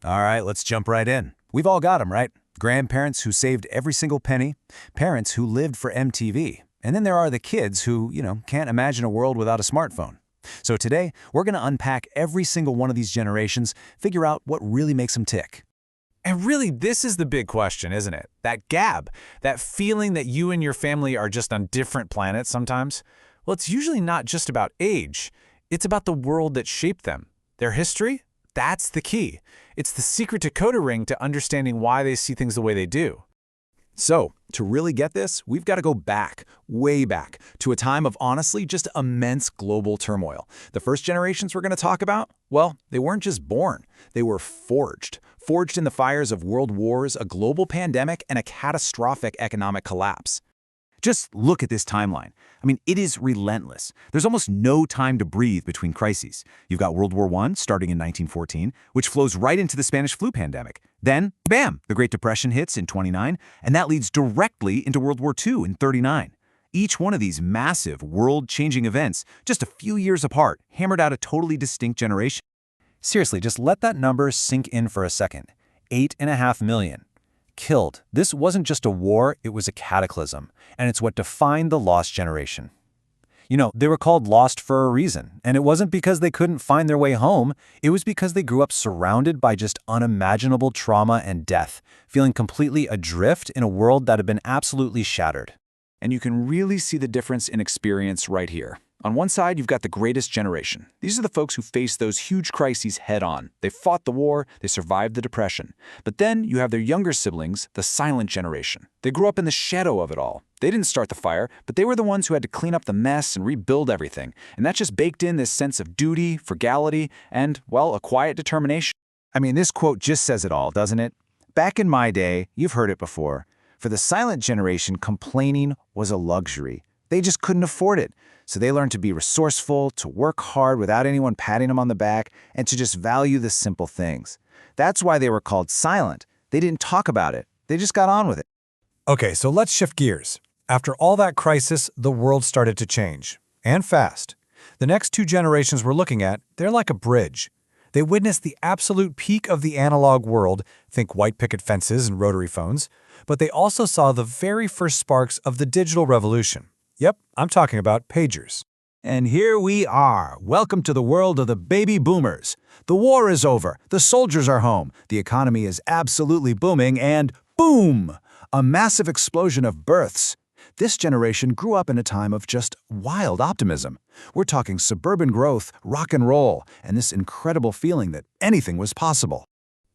All right, let's jump right in. We've all got them, right? Grandparents who saved every single penny, parents who lived for MTV, and then there are the kids who, can't imagine a world without a smartphone. So today, we're going to unpack every single one of these generations, figure out what really makes them tick. And really, this is the big question, isn't it? That gap, that feeling that you and your family are just on different planets sometimes. Well, it's usually not just about age. It's about the world that shaped them. Their history? That's the key. It's the secret decoder ring to understanding why they see things the way they do. So, to really get this, we've got to go back, way back, to a time of honestly just immense global turmoil. The first generations we're going to talk about, well, they weren't just born, they were forged. Forged in the fires of world wars, a global pandemic, and a catastrophic economic collapse. Just look at this timeline. I mean, it is relentless. There's almost no time to breathe between crises. You've got World War I starting in 1914, which flows right into the Spanish flu pandemic. Then, bam, the Great Depression hits in 29, and that leads directly into World War II in 39. Each one of these massive, world-changing events, just a few years apart, hammered out a totally distinct generation. Seriously, just let that number sink in for a second. 8.5 million. Killed. This wasn't just a war, it was a cataclysm, and it's what defined the lost generation. They were called lost for a reason, and it wasn't because they couldn't find their way home, it was because they grew up surrounded by just unimaginable trauma and death, feeling completely adrift in a world that had been absolutely shattered. And you can really see the difference in experience right here. On one side, you've got the greatest generation. These are the folks who faced those huge crises head-on. They fought the war, they survived the Depression. But then you have their younger siblings, the silent generation. They grew up in the shadow of it all. They didn't start the fire, but they were the ones who had to clean up the mess and rebuild everything. And that just baked in this sense of duty, frugality, and, well, a quiet determination. I mean, this quote just says it all, doesn't it? Back in my day, you've heard it before, for the silent generation, complaining was a luxury. They just couldn't afford it. So they learned to be resourceful, to work hard without anyone patting them on the back, and to just value the simple things. That's why they were called silent. They didn't talk about it. They just got on with it. Okay, so let's shift gears. After all that crisis, the world started to change. And fast. The next two generations we're looking at, they're like a bridge. They witnessed the absolute peak of the analog world, think white picket fences and rotary phones, but they also saw the very first sparks of the digital revolution. Yep, I'm talking about pagers. And here we are. Welcome to the world of the baby boomers. The war is over. The soldiers are home. The economy is absolutely booming and boom! A massive explosion of births. This generation grew up in a time of just wild optimism. We're talking suburban growth, rock and roll, and this incredible feeling that anything was possible.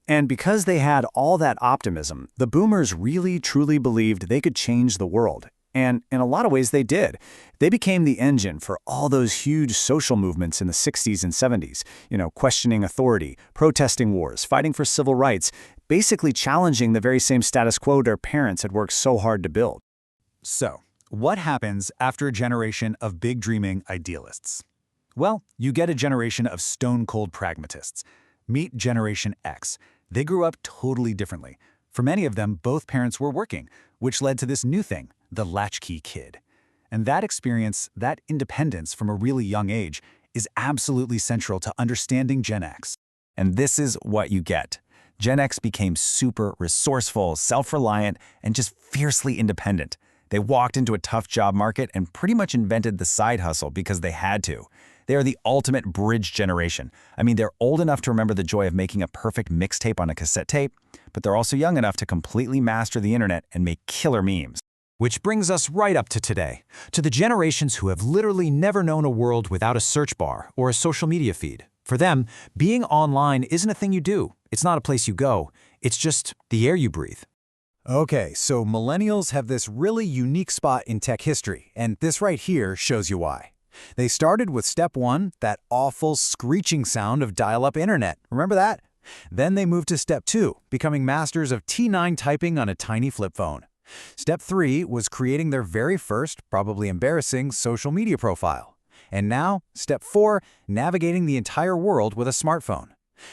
And because they had all that optimism, the boomers really truly believed they could change the world. And in a lot of ways, they did. They became the engine for all those huge social movements in the 60s and 70s, questioning authority, protesting wars, fighting for civil rights, basically challenging the very same status quo their parents had worked so hard to build. So, what happens after a generation of big dreaming idealists? Well, you get a generation of stone-cold pragmatists. Meet Generation X. They grew up totally differently. For many of them, both parents were working, which led to this new thing, the latchkey kid. And that experience, that independence from a really young age, is absolutely central to understanding Gen X. And this is what you get. Gen X became super resourceful, self-reliant, and just fiercely independent. They walked into a tough job market and pretty much invented the side hustle because they had to. They are the ultimate bridge generation. I mean, they're old enough to remember the joy of making a perfect mixtape on a cassette tape, but they're also young enough to completely master the internet and make killer memes. Which brings us right up to today, to the generations who have literally never known a world without a search bar or a social media feed. For them, being online isn't a thing you do. It's not a place you go. It's just the air you breathe. Okay, so millennials have this really unique spot in tech history, and this right here shows you why. They started with step one, that awful screeching sound of dial-up internet. Remember that? Then they moved to step two, becoming masters of T9 typing on a tiny flip phone. Step three was creating their very first, probably embarrassing, social media profile. And now, step four, navigating the entire world with a smartphone.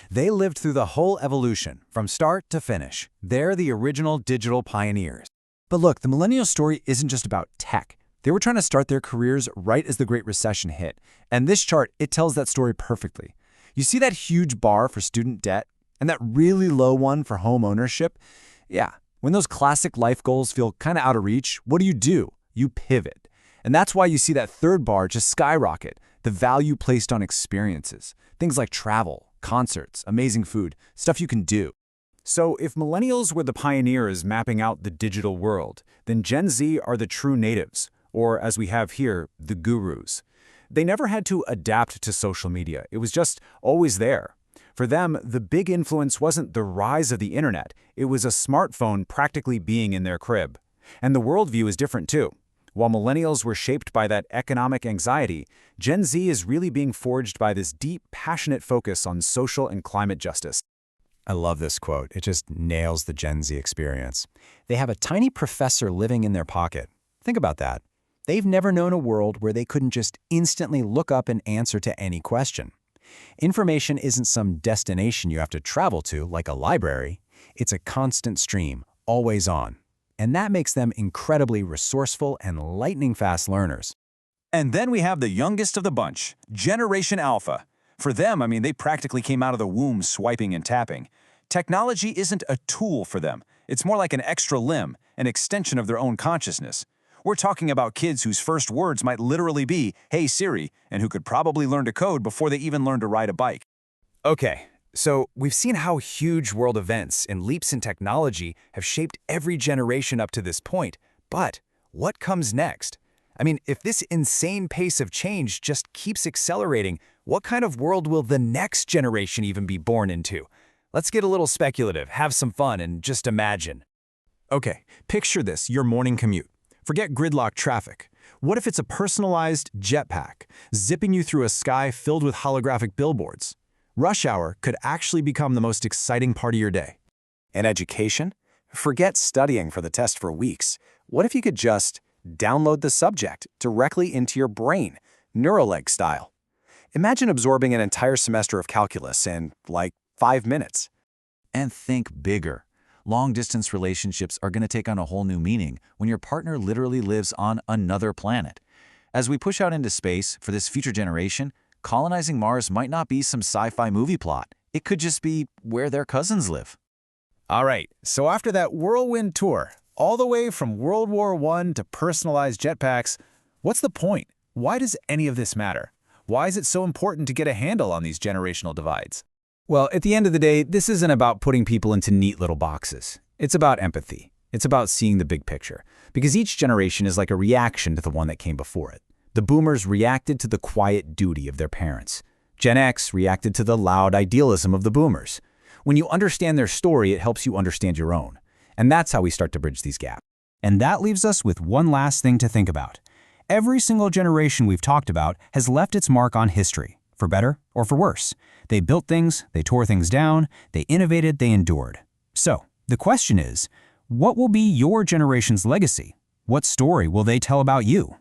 They lived through the whole evolution, from start to finish. They're the original digital pioneers. But look, the millennial story isn't just about tech. They were trying to start their careers right as the Great Recession hit. And this chart, it tells that story perfectly. You see that huge bar for student debt? And that really low one for home ownership, yeah, when those classic life goals feel kind of out of reach, what do? You pivot. And that's why you see that third bar just skyrocket, the value placed on experiences. Things like travel, concerts, amazing food, stuff you can do. So if millennials were the pioneers mapping out the digital world, then Gen Z are the true natives, or as we have here, the gurus. They never had to adapt to social media. It was just always there. For them, the big influence wasn't the rise of the internet. It was a smartphone practically being in their crib. And the worldview is different too. While millennials were shaped by that economic anxiety, Gen Z is really being forged by this deep, passionate focus on social and climate justice. I love this quote. It just nails the Gen Z experience. They have a tiny professor living in their pocket. Think about that. They've never known a world where they couldn't just instantly look up an answer to any question. Information isn't some destination you have to travel to, like a library. It's a constant stream, always on. And that makes them incredibly resourceful and lightning-fast learners. And then we have the youngest of the bunch, Generation Alpha. For them, they practically came out of the womb swiping and tapping. Technology isn't a tool for them. It's more like an extra limb, an extension of their own consciousness. We're talking about kids whose first words might literally be, "Hey Siri," and who could probably learn to code before they even learn to ride a bike. Okay, so we've seen how huge world events and leaps in technology have shaped every generation up to this point. But what comes next? If this insane pace of change just keeps accelerating, what kind of world will the next generation even be born into? Let's get a little speculative, have some fun, and just imagine. Okay, picture this, your morning commute. Forget gridlock traffic. What if it's a personalized jetpack, zipping you through a sky filled with holographic billboards? Rush hour could actually become the most exciting part of your day. And education? Forget studying for the test for weeks. What if you could just download the subject directly into your brain, Neuralink style? Imagine absorbing an entire semester of calculus in, 5 minutes. And think bigger. Long-distance relationships are going to take on a whole new meaning when your partner literally lives on another planet. As we push out into space for this future generation, colonizing Mars might not be some sci-fi movie plot. It could just be where their cousins live. All right, so after that whirlwind tour, all the way from World War I to personalized jetpacks, what's the point? Why does any of this matter? Why is it so important to get a handle on these generational divides? Well, at the end of the day, this isn't about putting people into neat little boxes. It's about empathy. It's about seeing the big picture. Because each generation is like a reaction to the one that came before it. The boomers reacted to the quiet duty of their parents. Gen X reacted to the loud idealism of the boomers. When you understand their story, it helps you understand your own. And that's how we start to bridge these gaps. And that leaves us with one last thing to think about. Every single generation we've talked about has left its mark on history, for better or for worse. They built things, they tore things down, they innovated, they endured. So, the question is, what will be your generation's legacy? What story will they tell about you?